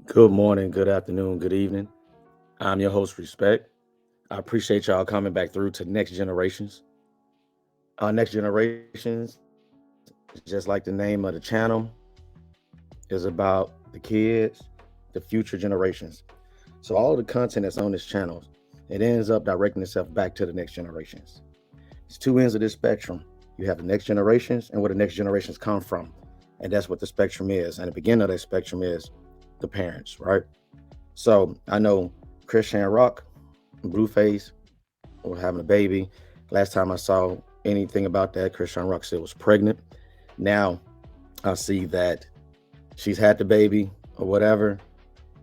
Good morning, good afternoon, good evening. I'm your host, Respect. I appreciate y'all coming back through to Next Generations. Next Generations, just like the name of the channel, is about the kids, the future generations. So all the content that's on this channel, it ends up directing itself back to the next generations. It's two ends of this spectrum. You have the next generations and where the next generations come from. And that's what the spectrum is. And the beginning of that spectrum is the parents, right? So I know Chrisean Rock, Blueface, were having a baby. Last time I saw anything about that, Chrisean Rock said was pregnant. Now I see that she's had the baby or whatever.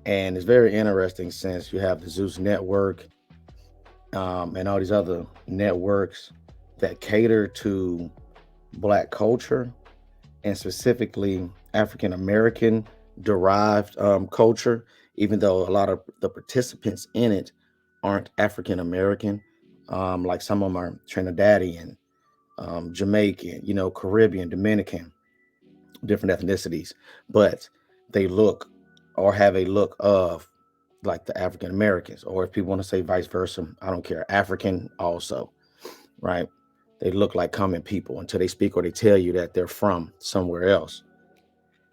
And it's very interesting since you have the Zeus Network and all these other networks that cater to Black culture and specifically African American derived culture, even though a lot of the participants in it aren't African American. Like some of them are Trinidadian, Jamaican, Caribbean, Dominican, different ethnicities, but they look or have a look of like the African Americans, or if people want to say vice versa, I don't care. African also, right? They look like common people until they speak or they tell you that they're from somewhere else.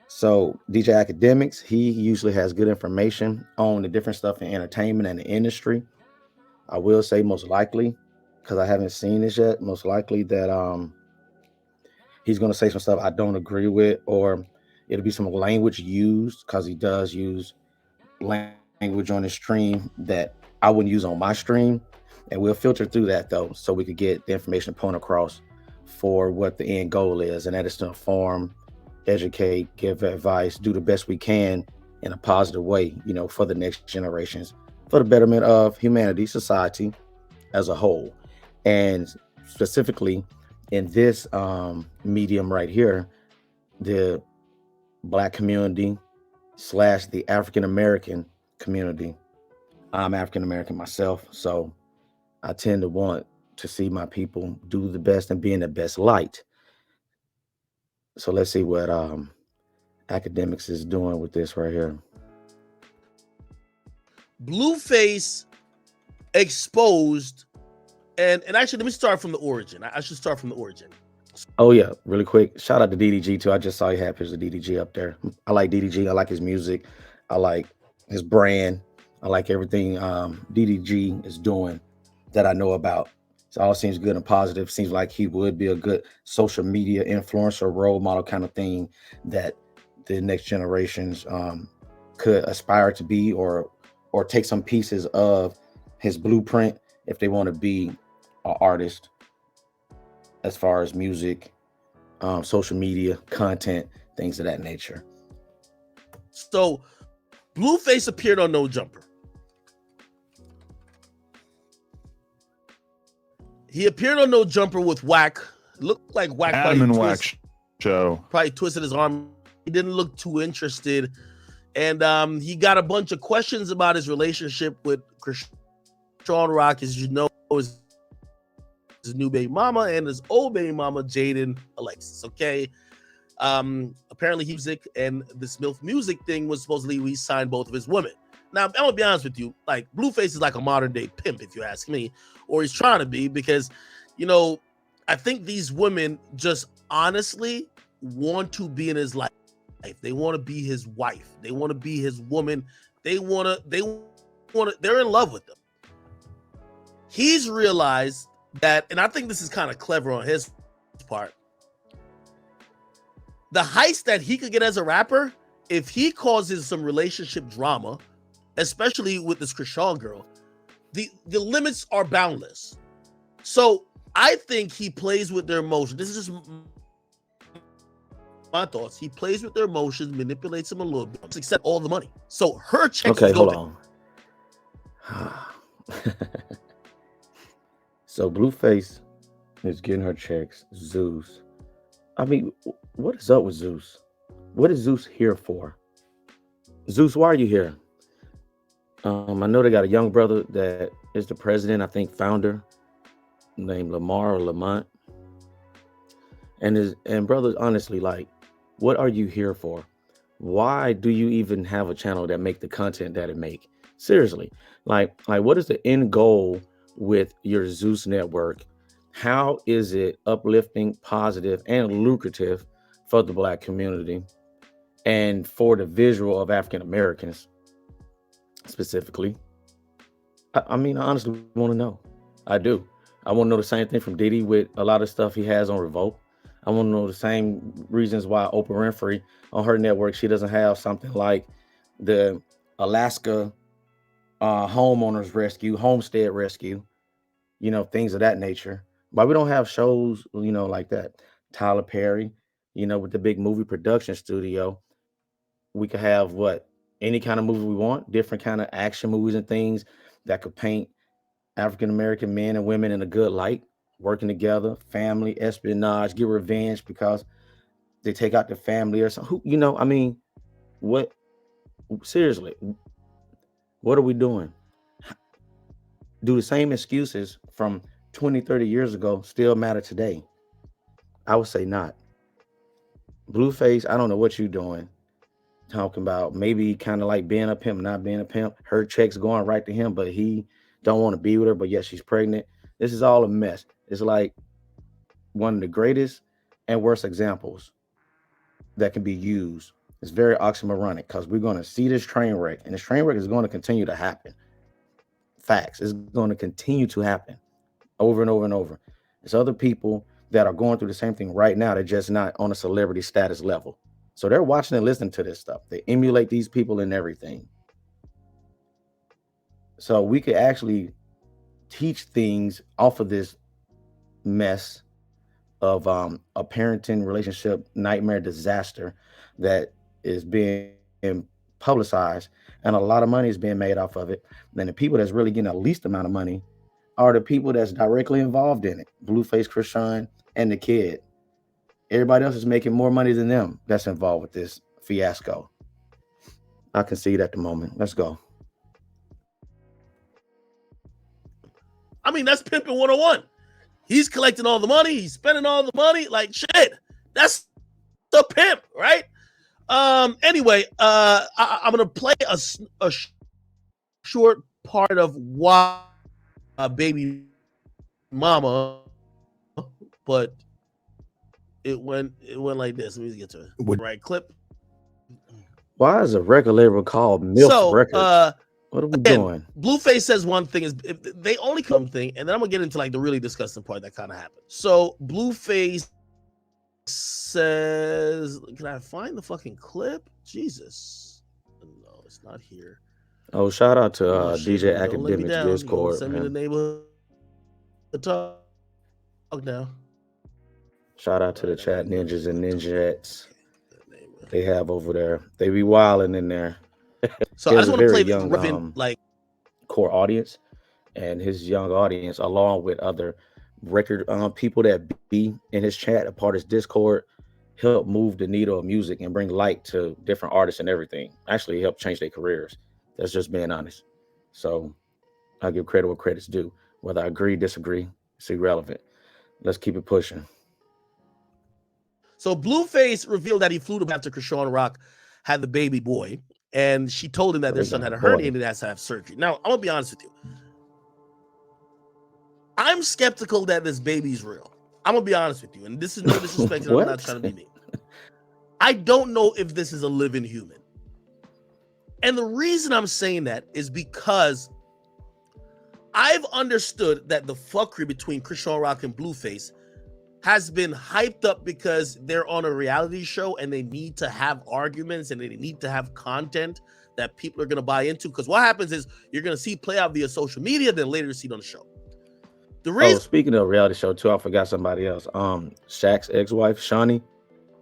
So DJ Academics, he usually has good information on the different stuff in entertainment and the industry. I will say most likely, because I haven't seen this yet, most likely that he's gonna say some stuff I don't agree with, or it'll be some language used because he does use language on his stream that I wouldn't use on my stream. And we'll filter through that though, so we could get the information point across for what the end goal is, and that is to inform, educate, give advice, do the best we can in a positive way, for the next generations, for the betterment of humanity, society as a whole. And specifically in this medium right here, the Black community slash the African American community. I'm African American myself, so I tend to want to see my people do the best and be in the best light. So let's see what academics is doing with this right here. Blueface exposed, and actually, let me start from the origin. I should start from the origin. Oh yeah, really quick. Shout out to DDG too. I just saw he had pictures of DDG up there. I like DDG. I like his music. I like his brand. I like everything DDG is doing that I know about. It all seems good and positive. Seems like he would be a good social media influencer, role model kind of thing that the next generations could aspire to be, or take some pieces of his blueprint if they want to be an artist as far as music, social media, content, things of that nature. So, Blueface appeared on No Jumper. He appeared on No Jumper with Whack. Looked like Whack Adam and Whack show. Probably twisted his arm. He didn't look too interested. And he got a bunch of questions about his relationship with Chrisean Rock, as you know, his new baby mama and his old baby mama, Jaden Alexis. Okay. Apparently he music, and this MILF music thing was supposedly we signed both of his women. Now, I'm gonna be honest with you, like Blueface is like a modern day pimp, if you ask me, or he's trying to be, because I think these women just honestly want to be in his life. They want to be his wife. They want to be his woman. They're in love with him. He's realized that, and I think this is kind of clever on his part, the heist that he could get as a rapper, if he causes some relationship drama, especially with this Chrisean girl, the limits are boundless. So I think he plays with their emotions. This is just my thoughts. He plays with their emotions, manipulates them a little bit, accept all the money. So her check is hold going. on. So Blueface is getting her checks. Zeus. I mean, what is up with Zeus? What is Zeus here for? Zeus, why are you here? I know they got a young brother that is the president, I think founder, named Lamar or Lamont. And brothers, honestly, like, what are you here for? why do you even have a channel that make the content that it make? Seriously, what is the end goal with your Zeus network? How is it uplifting, positive, and lucrative for the Black community and for the visual of African Americans specifically? I mean, I honestly want to know. I do. I want to know the same thing from Diddy with a lot of stuff he has on Revolt. I want to know the same reasons why Oprah Winfrey on her network, she doesn't have something like the Alaska homeowners rescue, homestead rescue, things of that nature. Why we don't have shows, like that. Tyler Perry, with the big movie production studio, we could have what any kind of movie we want, different kind of action movies and things that could paint African American men and women in a good light, working together, family, espionage, get revenge because they take out the family or something. I mean, what seriously, what are we doing? Do the same excuses from 20, 30 years ago still matter today? I would say not. Blueface, I don't know what you're doing. Talking about maybe kind of like being a pimp, not being a pimp. Her checks going right to him, but he don't want to be with her, but yet she's pregnant. This is all a mess. It's like one of the greatest and worst examples that can be used. It's very oxymoronic because we're going to see this train wreck, and this train wreck is going to continue to happen. Facts. It's going to continue to happen over and over and over. There's other people that are going through the same thing right now. They're just not on a celebrity status level. So they're watching and listening to this stuff. They emulate these people and everything. So we could actually teach things off of this mess of a parenting relationship nightmare disaster that is being publicized, and a lot of money is being made off of it. Then the people that's really getting the least amount of money are the people that's directly involved in it. Blueface, Chrisean, and the kid. Everybody else is making more money than them that's involved with this fiasco. I concede at the moment. Let's go. I mean, that's pimping 101. He's collecting all the money. He's spending all the money. Like, shit. That's the pimp, right? Anyway, I'm going to play a short part of why Baby Mama, but it went like this. Let me get to it. Right clip. Why is a record label called MILF Records? What are we doing? Blueface says one thing is if they only come thing, and then I'm gonna get into like the really disgusting part that kind of happened. So Blueface says, "Can I find the fucking clip?" Jesus, no, it's not here. Oh, shout out to DJ Academics Discord. Send me the neighborhood talk now. Shout out to the chat ninjas and ninjettes they have over there. They be wilding in there. So I just want to play young, like core audience, and his young audience, along with other record people that be in his chat, a part of his Discord, help move the needle of music and bring light to different artists and everything. Actually, help change their careers. That's just being honest. So I give credit where credit's due. Whether I agree, disagree, it's irrelevant. Let's keep it pushing. So Blueface revealed that he flew to after Chrisean Rock had the baby boy, and she told him that their son had a hernia and it has to have surgery. Now, I'm gonna be honest with you. I'm skeptical that this baby's real. I'm gonna be honest with you, and this is no disrespect. I'm not trying to be mean. I don't know if this is a living human. And the reason I'm saying that is because I've understood that the fuckery between Chrisean Rock and Blueface has been hyped up because they're on a reality show and they need to have arguments and they need to have content that people are going to buy into. Because what happens is you're going to see play out via social media, then later see it on the show. The reason. Speaking of reality show too, I forgot somebody else. Shaq's ex-wife, Shawnee,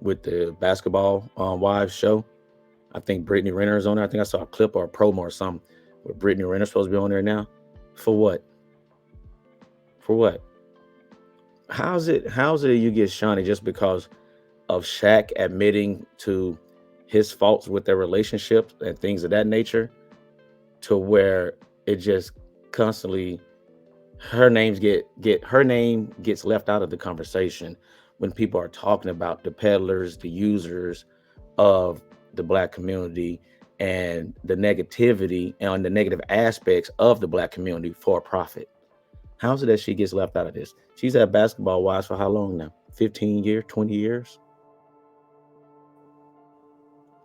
with the basketball wives show. I think Brittany Renner is on there. I think I saw a clip or a promo or something where Brittany Renner's supposed to be on there now. For what? For what? How's it you get Shawnee just because of Shaq admitting to his faults with their relationships and things of that nature, to where it just constantly her name gets left out of the conversation when people are talking about the peddlers, the users of the Black community and the negativity and the negative aspects of the Black community for a profit. How is it that she gets left out of this? She's had basketball wives for how long now? 15 years, 20 years?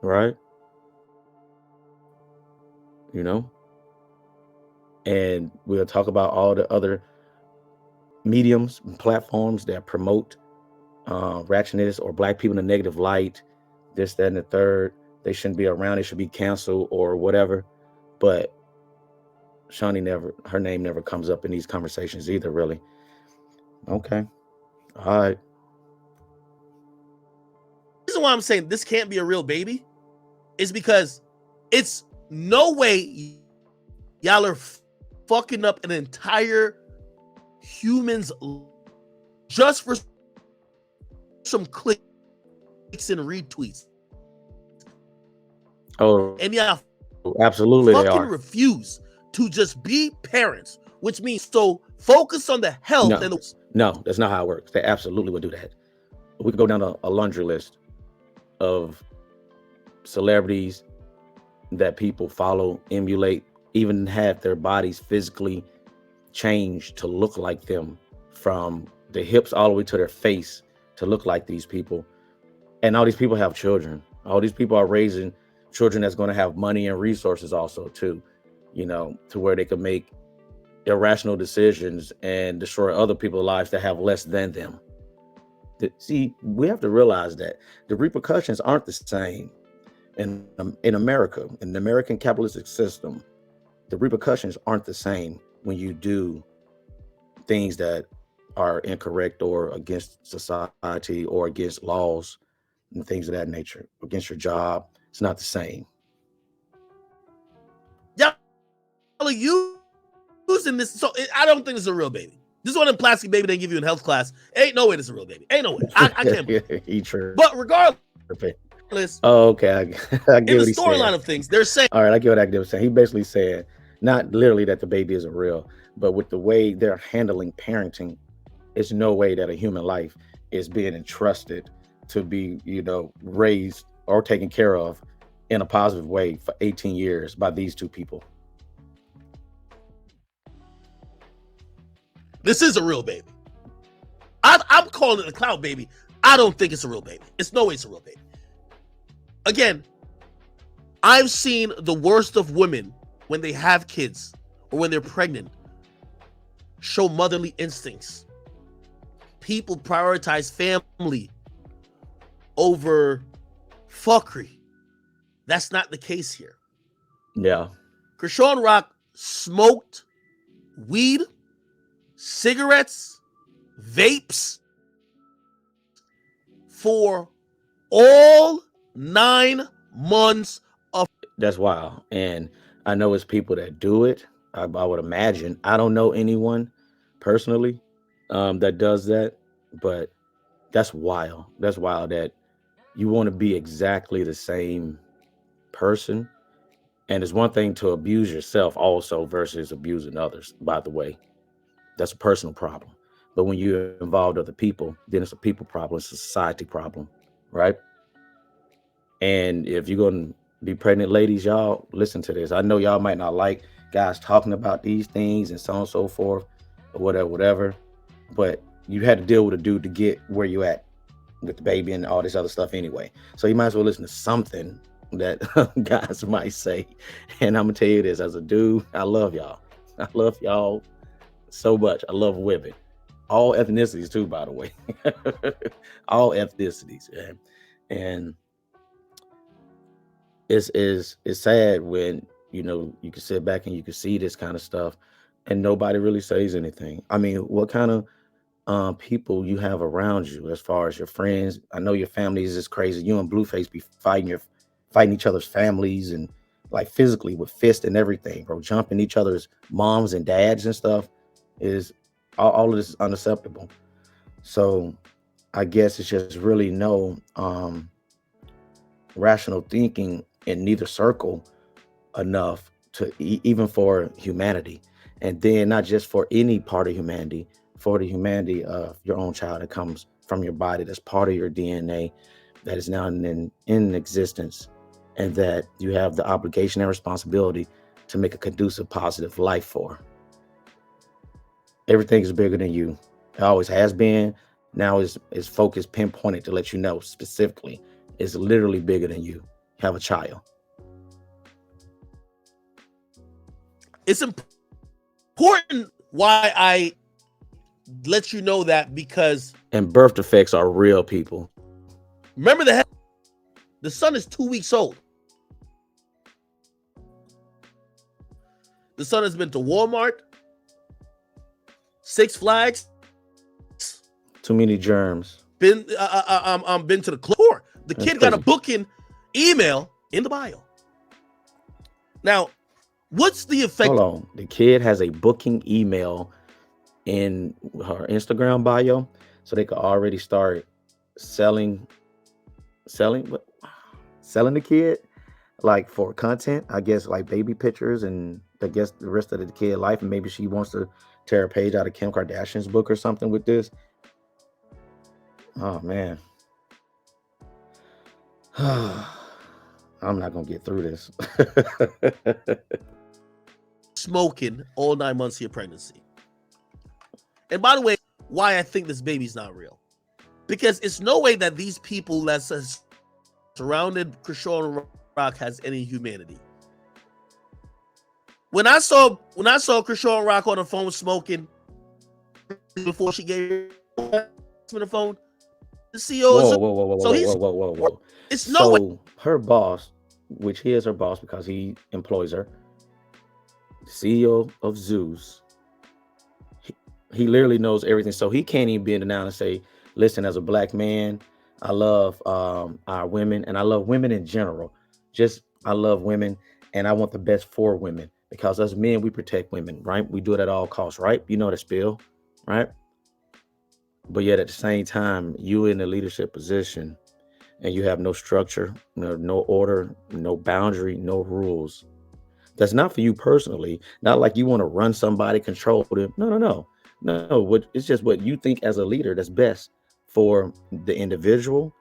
Right? You know? And we'll talk about all the other mediums and platforms that promote ratchetness or Black people in a negative light, this, that, and the third. They shouldn't be around. They should be canceled or whatever. But her name never comes up in these conversations either, really. Okay. All right. The reason why I'm saying this can't be a real baby is because it's no way y'all are fucking up an entire human's just for some clicks and retweets. Oh, and y'all absolutely they fucking are. refuse to just be parents, which means so focus on the health. No, that's not how it works. They absolutely would do that. We could go down a laundry list of celebrities that people follow, emulate, even have their bodies physically changed to look like them, from the hips all the way to their face to look like these people. And all these people have children. All these people are raising children that's going to have money and resources also too, to where they can make irrational decisions and destroy other people's lives that have less than them. See, we have to realize that the repercussions aren't the same in America, in the American capitalistic system. The repercussions aren't the same when you do things that are incorrect or against society or against laws and things of that nature, against your job. It's not the same. Y'all are using this, so I don't think it's a real baby. This is one of the plastic baby they give you in health class. Ain't no way this is a real baby. Ain't no way. I can't believe it. But regardless, okay, I get in the storyline of things, they're saying. All right, I get what Active was saying. He basically said, not literally that the baby isn't real, but with the way they're handling parenting, it's no way that a human life is being entrusted to be, raised or taken care of in a positive way for 18 years by these two people. This is a real baby. I'm calling it a cloud baby. I don't think it's a real baby. It's no way it's a real baby. Again, I've seen the worst of women when they have kids or when they're pregnant show motherly instincts. People prioritize family over fuckery. That's not the case here. Yeah. Chrisean Rock smoked weed, cigarettes, vapes for all 9 months of. That's wild. And I know it's people that do it. I would imagine. I don't know anyone personally that does that, but that's wild. That's wild that you want to be exactly the same person. And it's one thing to abuse yourself also versus abusing others, by the way. That's a personal problem. But when you involve other people, then it's a people problem. It's a society problem, right? And if you're going to be pregnant ladies, y'all listen to this. I know y'all might not like guys talking about these things and so on and so forth, or whatever. But you had to deal with a dude to get where you at with the baby and all this other stuff anyway. So you might as well listen to something that guys might say. And I'm going to tell you this, as a dude, I love y'all. I love y'all so much. I love women. All ethnicities too, by the way. All ethnicities. And it's sad when, you can sit back and you can see this kind of stuff and nobody really says anything. I mean, what kind of people you have around you as far as your friends? I know your family is just crazy. You and Blueface be fighting each other's families and like physically with fists and everything, bro. Jumping each other's moms and dads and stuff is all of this is unacceptable. So I guess it's just really no rational thinking in neither circle enough to even for humanity, and then not just for any part of humanity, for the humanity of your own child that comes from your body, that's part of your DNA, that is now in existence. and that you have the obligation and responsibility to make a conducive, positive life for. Everything is bigger than you. It always has been. Now is focused, pinpointed to let you know specifically. It's literally bigger than you. Have a child. It's important why I let you know that, because And birth defects are real, people. remember the son is 2 weeks old. The son has been to Walmart, Six Flags, Too many germs. been to the club. The That's kid got a crazy. booking email in the bio. Now, what's the effect? Hold on. The kid has a booking email in her Instagram bio, so they could already start selling the kid, like, for content, I guess, like baby pictures, and I guess the rest of the kid life. And maybe she wants to tear a page out of Kim Kardashian's book or something with this. Oh man. I'm not gonna get through this. Smoking all 9 months of your pregnancy. And by the way, why I think this baby's not real, because it's no way that these people that surrounded Chrisean Rock has any humanity. When I saw Chrisean Rock on the phone smoking before she gave me the phone, the CEO is Whoa. it's no way. So her boss, which he is her boss because he employs her, the CEO of Zeus, he literally knows everything. So he can't even be in the now and say, listen, as a black man, I love our women, and I love women in general. I love women, and I want the best for women, because as men, we protect women, right? We do it at all costs, right? You know the spiel, right? But yet at the same time, you in a leadership position and you have no structure, no order, no boundary, no rules. That's not for you personally. Not like you want to run somebody, control them. No. It's just what you think as a leader that's best for the individual,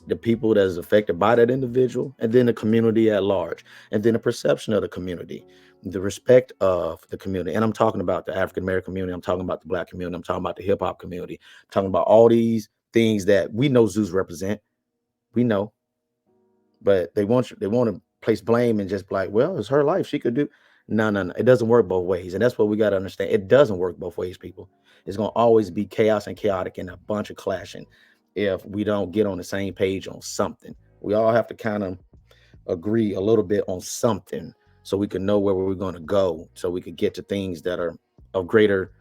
the people that is affected by that individual, and then the community at large, and then the perception of the community, the respect of the community. And I'm talking about the African American community. I'm talking about the black community. I'm talking about the hip hop community. I'm talking about all these things that we know Zeus represent. We know, but they want to place blame and just be like, well, it's her life. She could do. No. It doesn't work both ways. And that's what we got to understand. It doesn't work both ways, people. It's going to always be chaos and chaotic and a bunch of clashing if we don't get on the same page on something. We all have to kind of agree a little bit on something so we can know where we're going to go, so we could get to things that are of greater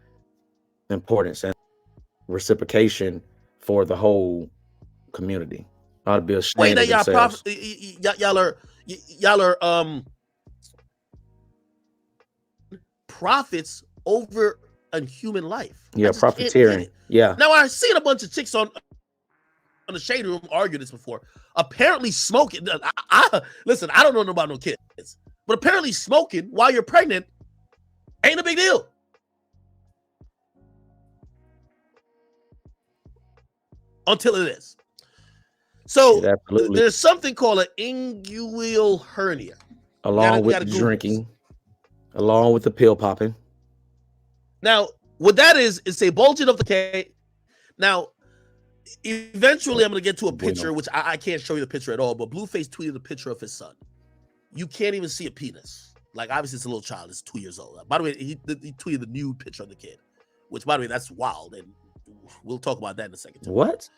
importance and reciprocation for the whole community. Ought to be Way ashamed that of themselves. y'all are profits over a human life. Yeah, profiteering. Yeah. Now, I've seen a bunch of chicks on the Shade Room argue this before. Apparently smoking, listen, I don't know about no kids, but apparently smoking while you're pregnant ain't a big deal. Until it is. So there's something called an inguinal hernia. Along with the drinking, along with the pill popping. Now, what that is a bulging of the K. Now, eventually I'm going to get to a picture, which I can't show you the picture at all, but Blueface tweeted a picture of his son. You can't even see a penis. Like, obviously it's a little child, it's 2 years old. By the way, he tweeted the nude picture of the kid, which, by the way, that's wild, and we'll talk about that in a second too. What?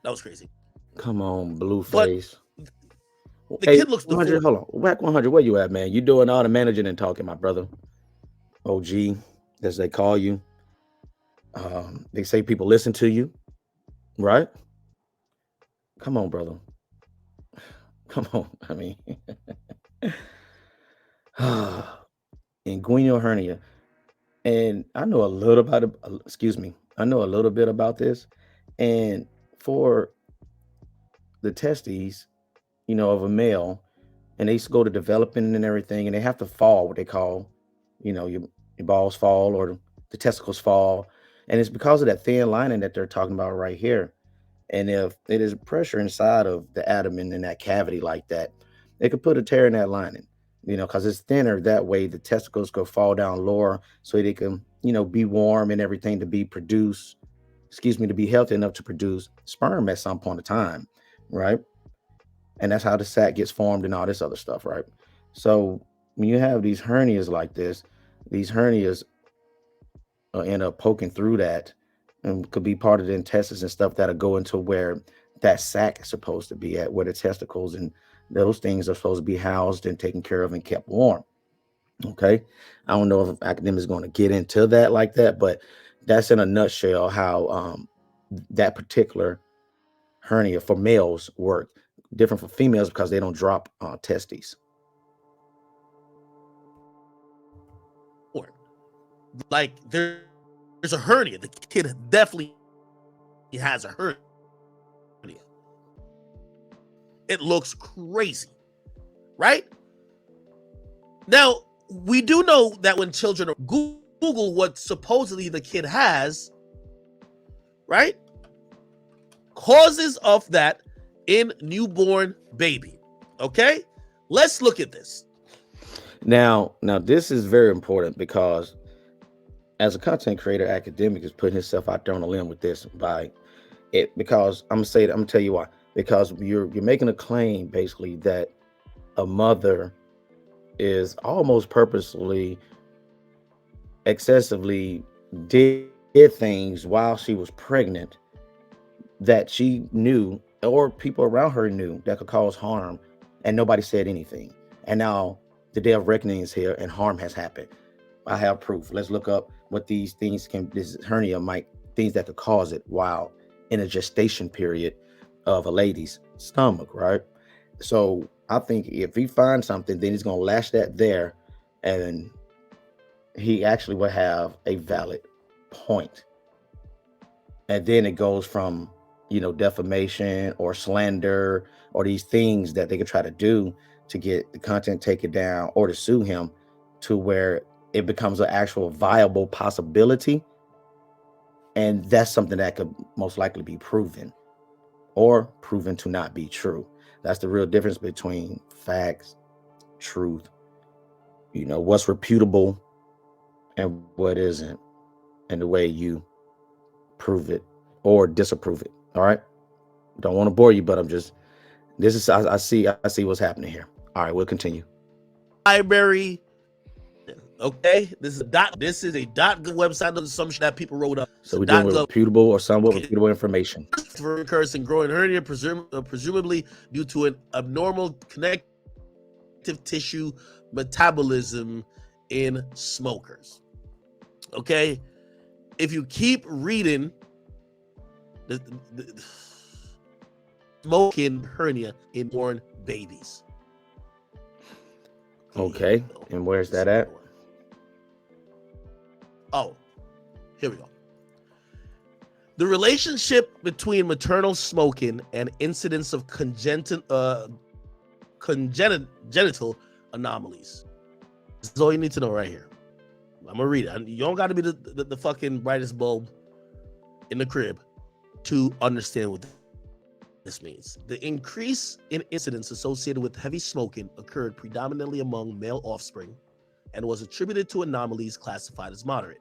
That was crazy. Come on, Blueface. The kid looks 100. Hold on, Whack 100. Where you at, man? You doing all the managing and talking, my brother. OG, as they call you. They say people listen to you, right? Come on, brother. Come on. I mean, inguinal hernia, and I know a little about it. I know a little bit about this, and for the testes, of a male, and they used to go to developing and everything, and they have to fall, what they call, your balls fall or the testicles fall, and it's because of that thin lining that they're talking about right here. And if it is pressure inside of the abdomen in that cavity like that, They could put a tear in that lining, because it's thinner. That way the testicles could fall down lower so they can, be warm and everything to be produced, to be healthy enough to produce sperm at some point of time, right? And that's how the sac gets formed and all this other stuff, right? So when you have these hernias like this, these hernias end up poking through that and could be part of the intestines and stuff that'll go into where that sac is supposed to be at, where the testicles and those things are supposed to be housed and taken care of and kept warm. Okay. I don't know if academics going to get into that like that, but that's in a nutshell how that particular hernia for males work. Different for females because they don't drop testes. Like there's a hernia. The kid definitely has a hernia. It looks crazy, right? Now, we do know that when children Google what supposedly the kid has, right? Causes of that in newborn baby. Okay? Let's look at this. Now this is very important because as a content creator, academic is putting himself out there on a limb with this by it, because I'm gonna tell you why. Because you're making a claim basically that a mother is almost purposely excessively did things while she was pregnant that she knew or people around her knew that could cause harm, and nobody said anything. And now the day of reckoning is here and harm has happened. I have proof. Let's look up what these things this hernia things that could cause it while in a gestation period of a lady's stomach, right? So I think if he finds something, then he's going to lash that there, and he actually will have a valid point. And then it goes from, defamation or slander or these things that they could try to do to get the content taken down or to sue him, to where it becomes an actual viable possibility. And that's something that could most likely be proven or proven to not be true. That's the real difference between facts, truth, what's reputable and what isn't, and the way you prove it or disapprove it. All right. Don't want to bore you, but I see what's happening here. All right, we'll continue. Library. Okay, this is a .gov website. There's some shit that people wrote up. So we're dealing with reputable or somewhat reputable information. For occurs in growing hernia, presumably due to an abnormal connective tissue metabolism in smokers. Okay, if you keep reading, the smoking hernia in born babies. Okay, and where's that at? Oh, here we go. The relationship between maternal smoking and incidence of congenital anomalies. This is all you need to know right here. I'm gonna read it. You don't got to be the fucking brightest bulb in the crib to understand what this means. The increase in incidence associated with heavy smoking occurred predominantly among male offspring and was attributed to anomalies classified as moderate.